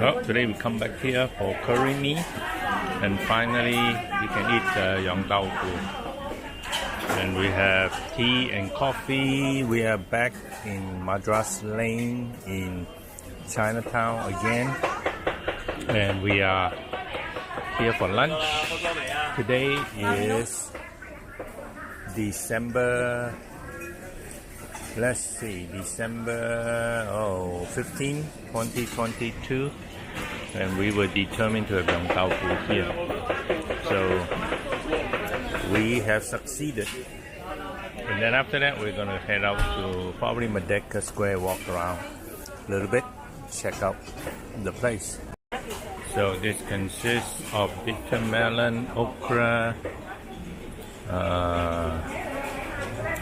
So today we come back here for curry mee, and finally we can eat Yong Tau Fu. And we have tea and coffee. We are back in Madras Lane in Chinatown again, and we are here for lunch. Today is December 15, 2022, and we were determined to have Yong Tau Fu here. So we have succeeded. And then after that, we're going to head out to probably Merdeka Square, walk around a little bit, check out the place. So this consists of bitter melon, okra,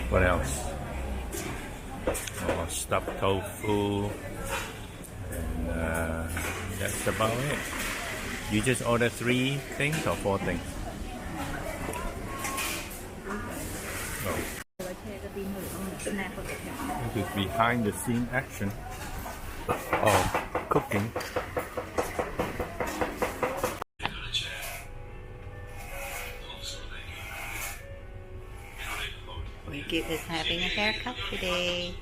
what else? Stuffed tofu, and that's about it. You just order 3 things or 4 things? Oh. This is behind the scene action of cooking. Wiggy is having a haircut today.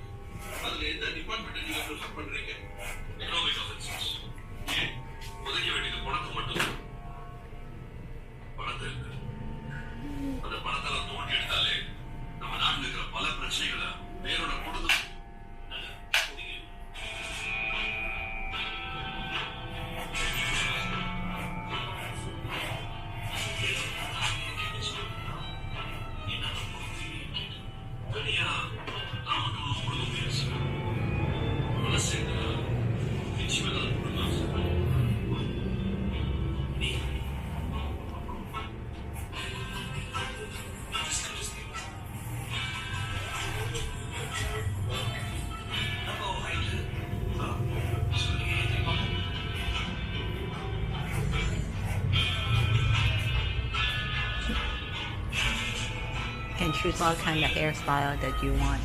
You can choose all kind of hairstyle that you want.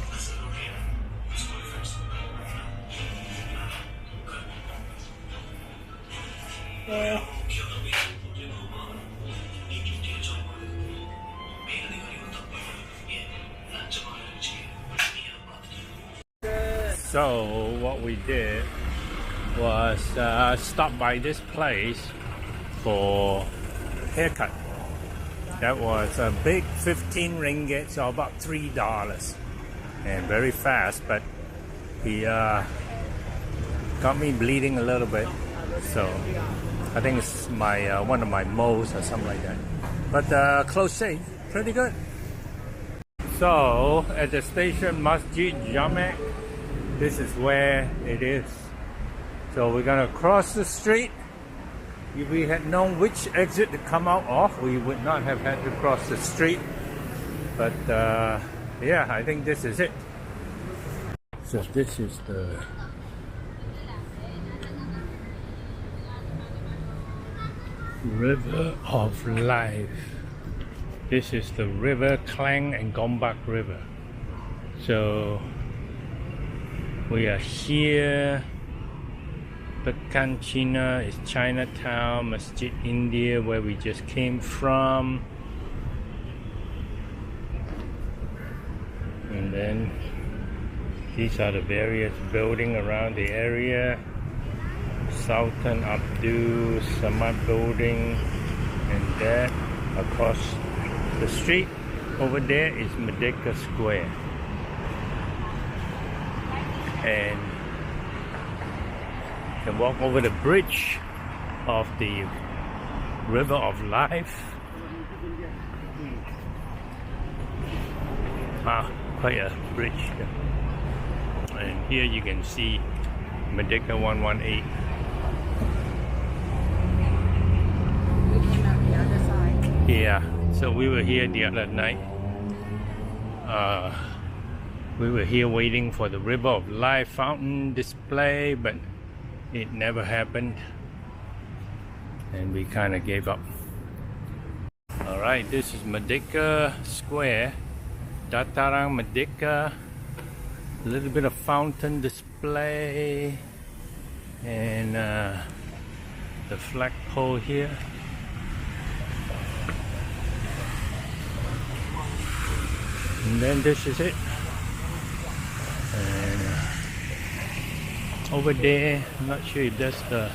So what we did was stop by this place for haircut. That was a big 15 ringgit, so about $3, and very fast, but he got me bleeding a little bit, so I think it's my one of my moles or something like that. But close shave, pretty good. So at the station Masjid Jamek, this is where it is. So we're gonna cross the street. If we had known which exit to come out of, we would not have had to cross the street. But yeah, I think this is it. So this is the River of Life. This is the River Klang and Gombak River. So we are here. Pekan China is Chinatown, Masjid India, where we just came from. And then these are the various buildings around the area. Sultan Abdul Samad building, and that across the street over there is Merdeka Square. And you can walk over the bridge of the River of Life. Quite a bridge. And here you can see Merdeka 118. Yeah, so we were here the other night. We were here waiting for the River of Life fountain display, but it never happened, and we kind of gave up. Alright, this is Merdeka Square, Dataran Merdeka. A little bit of fountain display, and the flagpole here. And then this is it. And over there, I'm not sure if that's the...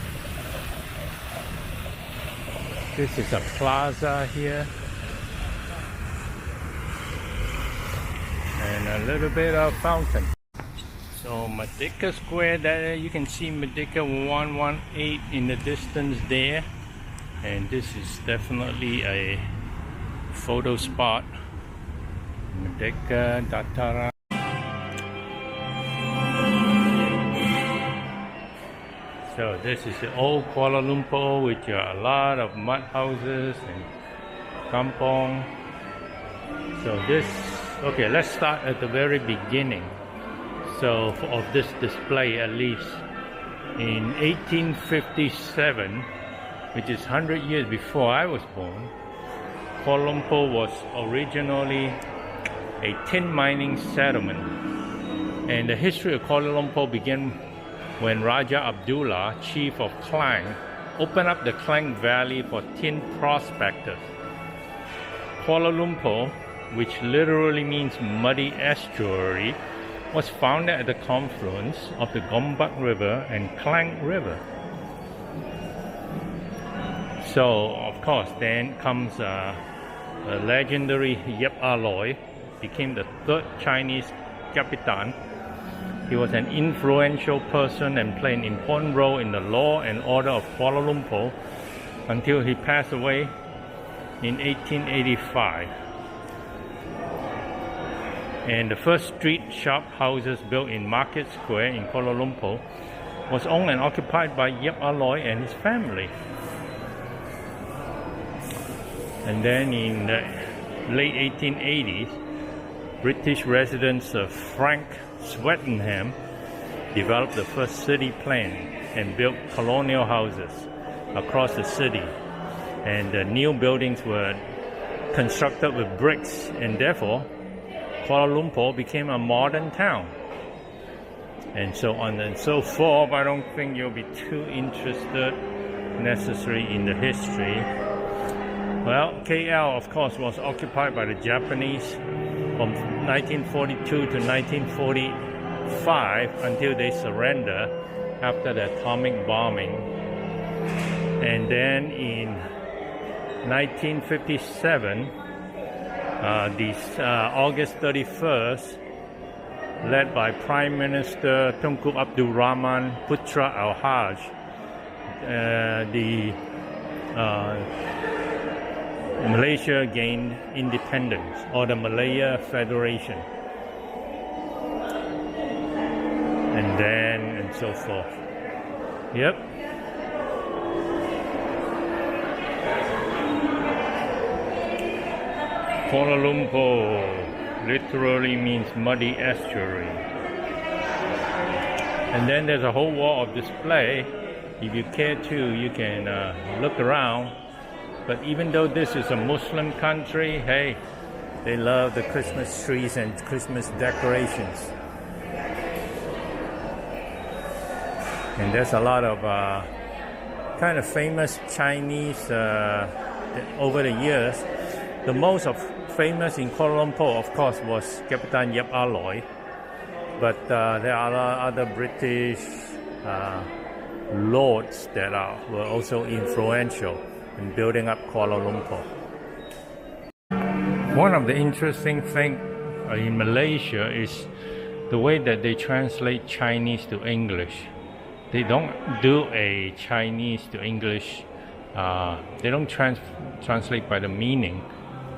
This is a plaza here. And a little bit of fountain. So Merdeka Square, there you can see Merdeka 118 in the distance there. And this is definitely a photo spot. Merdeka Dataran. So this is the old Kuala Lumpur, which are a lot of mud houses and kampong. So this, okay, let's start at the very beginning. So of this display, at least in 1857, which is 100 years before I was born, Kuala Lumpur was originally a tin mining settlement. And the history of Kuala Lumpur began when Raja Abdullah, chief of Klang, opened up the Klang Valley for tin prospectors. Kuala Lumpur, which literally means muddy estuary, was founded at the confluence of the Gombak River and Klang River. So, of course, then comes a legendary Yep Aloy, became the third Chinese Capitan. He was an influential person and played an important role in the law and order of Kuala Lumpur until he passed away in 1885. And the first street shop houses built in Market Square in Kuala Lumpur was owned and occupied by Yep Aloy and his family. And then in the late 1880s, British residents of Frank Swettenham developed the first city plan and built colonial houses across the city. And the new buildings were constructed with bricks, and therefore Kuala Lumpur became a modern town. And so on and so forth. I don't think you'll be too interested necessarily in the history. Well, KL, of course, was occupied by the Japanese from 1942 to 1945 until they surrendered after the atomic bombing. And then in 1957, August 31st, led by Prime Minister Tunku Abdul Rahman Putra Al-Haj, Malaysia gained independence, or the Malaya Federation, and then and so forth. Yep. Kuala Lumpur literally means muddy estuary. And then there's a whole wall of display. If you care to, you can look around. But even though this is a Muslim country, hey, they love the Christmas trees and Christmas decorations. And there's a lot of kind of famous Chinese over the years. The most famous in Kuala Lumpur, of course, was Capitan Yep Aloy. But there are other British lords that were also influential in building up Kuala Lumpur. One of the interesting things in Malaysia is the way that they translate Chinese to English. They don't do a Chinese to English, they don't translate by the meaning,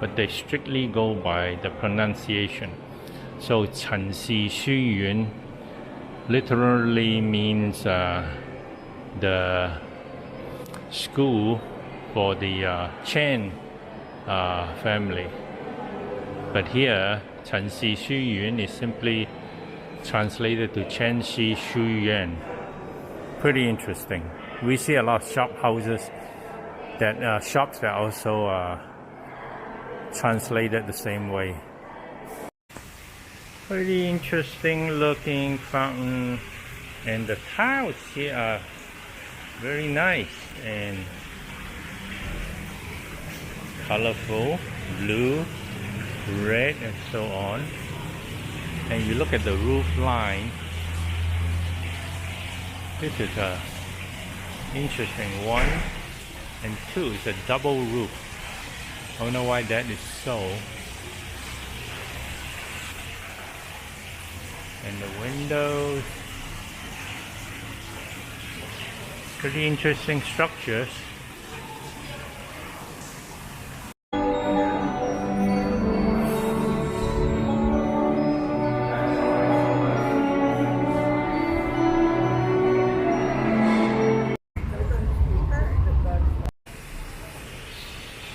but they strictly go by the pronunciation. So 陈系虚云 literally means the school for the Chen family. But here, 陈系虚云 is simply translated to Chen Xi Shu Yuan. Pretty interesting. We see a lot of shop houses that shops that also translated the same way. Pretty interesting looking fountain, and the tiles here are Very nice and colorful, blue, red, and so on. And you look at the roof line. This is a interesting one, and two, it's a double roof. I don't know why that is so. And the windows, pretty interesting structures.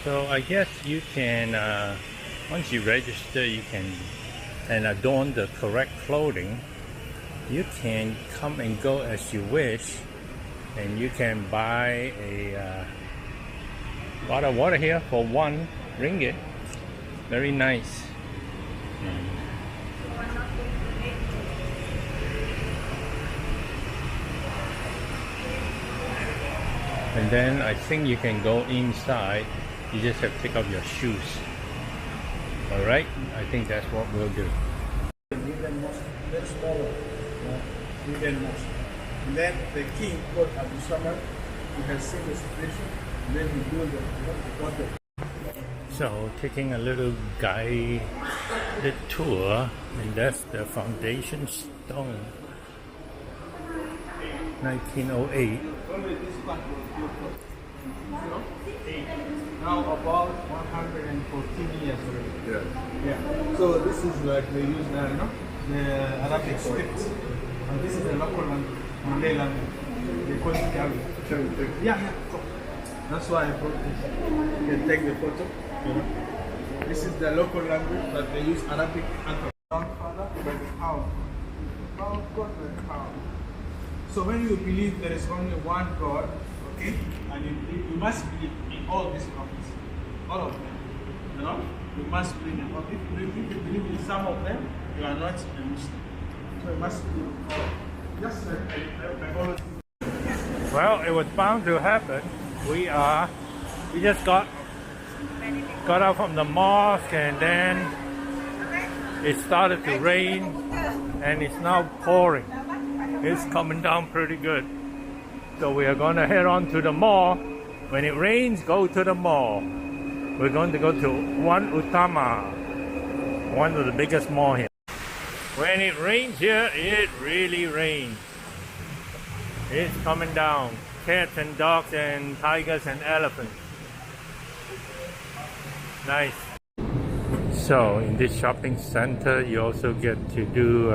So I guess you can, once you register, you can and adorn the correct clothing. You can come and go as you wish, and you can buy a bottle of water here for 1 ringgit. Very nice. And then I think you can go inside. You just have to take off your shoes. Alright, I think that's what we'll do. Wooden mosque, very smaller, wooden mosque. And then the king, God Abu Samad, he has seen the situation, and then he built the So, taking a little guided tour, and that's the foundation stone. 1908. Only this part was built. Now about 114 years already. Yeah. So this is like they use the Arabic script, and this is the local language, Malay language. They call it Jamek. Yeah. That's why I brought this. You can take the photo. This is the local language, but they use Arabic alphabet. Grandfather by the cow. God by the cow. So when you believe there is only one God, okay, and you must believe in all these prophets, all of them. You know, you must believe in all. If you believe in some of them, you are not a Muslim. So you must believe in all. Just like I always. Well, it was bound to happen. We just got out from the mosque, and then it started to rain, and it's now pouring. It's coming down pretty good. So we are going to head on to the mall. When it rains, go to the mall. We're going to go to One Utama, one of the biggest malls here. When it rains here, it really rains. It's coming down. Cats and dogs and tigers and elephants. Nice. So in this shopping center, you also get to do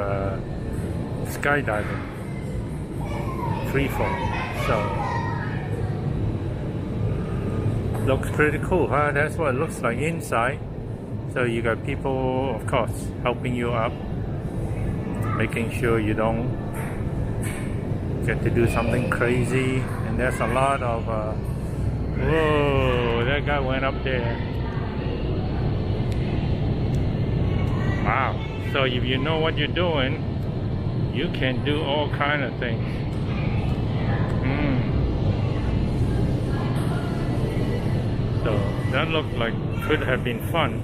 skydiving. Freefall. So looks pretty cool, huh? That's what it looks like inside. So you got people, of course, helping you up, making sure you don't get to do something crazy. And there's a lot of whoa, that guy went up there. Wow. So if you know what you're doing, you can do all kind of things. So that looked like could have been fun.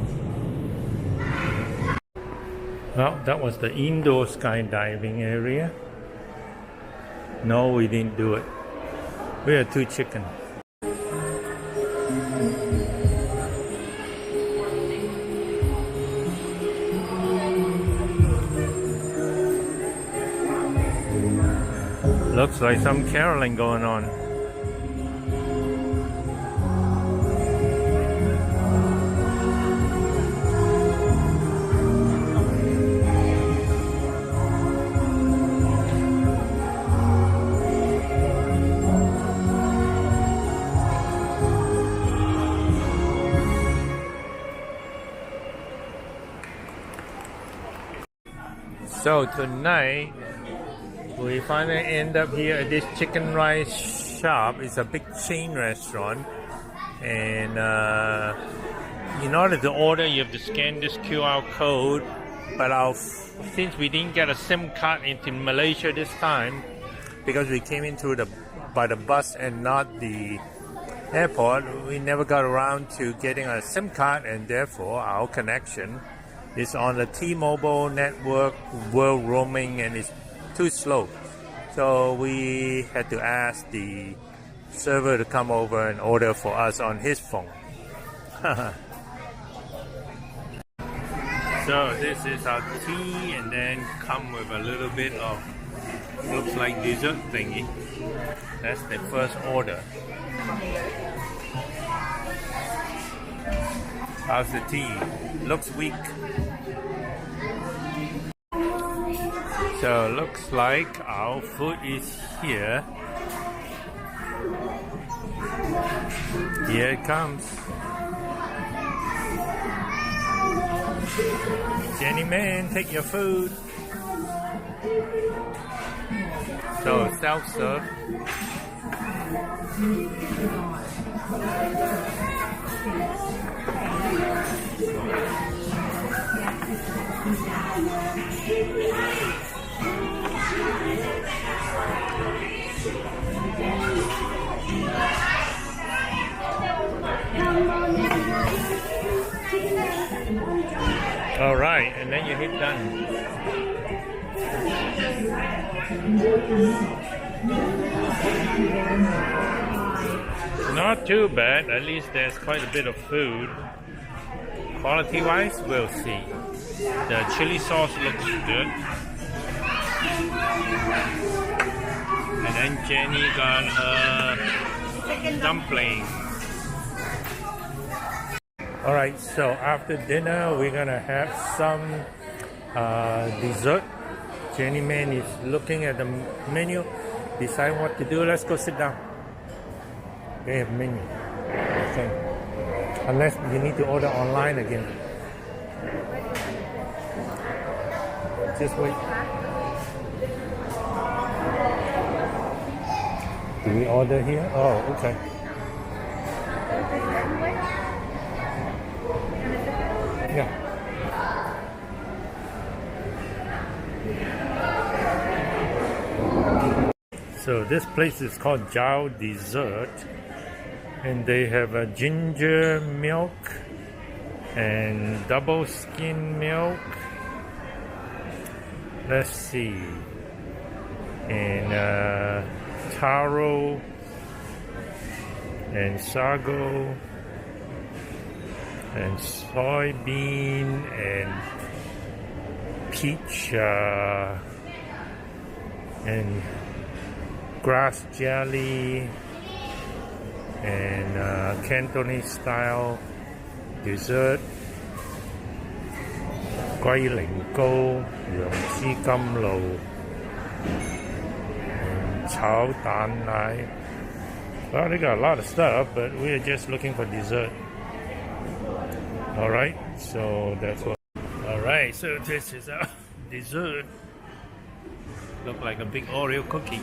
Well, that was the indoor skydiving area. No, we didn't do it. We had 2 chickens. Looks like some caroling going on. So tonight we finally end up here at this chicken rice shop. It's a big chain restaurant, and in order to order you have to scan this QR code, but since we didn't get a SIM card into Malaysia this time because we came in through the by the bus and not the airport, we never got around to getting a SIM card, and therefore our connection is on the T-Mobile network world roaming, and it's too slow. So we had to ask the server to come over and order for us on his phone. So this is our tea, and then come with a little bit of, looks like dessert thingy. That's the first order. How's the tea? Looks weak. So looks like our food is here. Here it comes. Jenny Man, take your food. So self-serve. All right, and then you hit done. Not too bad. At least there's quite a bit of food. Quality-wise, we'll see. The chili sauce looks good. And then Jenny got her dumpling. Alright, so after dinner we're gonna have some dessert. Jenny Man is looking at the menu, decide what to do. Let's go sit down. They have menu. Okay. Unless you need to order online again. Just wait. Do we order here? Oh, okay. Yeah. So this place is called Jiao Dessert, and they have a ginger milk and double skim milk. Let's see, and taro and sago and soybean and peach and grass jelly and Cantonese style dessert, 龜苓膏、楊枝甘露、炒蛋奶. Well, they got a lot of stuff, but we're just looking for dessert. Alright, so that's what. Alright, so this is our dessert. Look like a big Oreo cookie.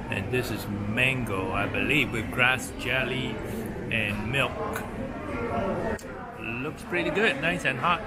And this is mango, I believe, with grass jelly and milk. Looks pretty good, nice and hot.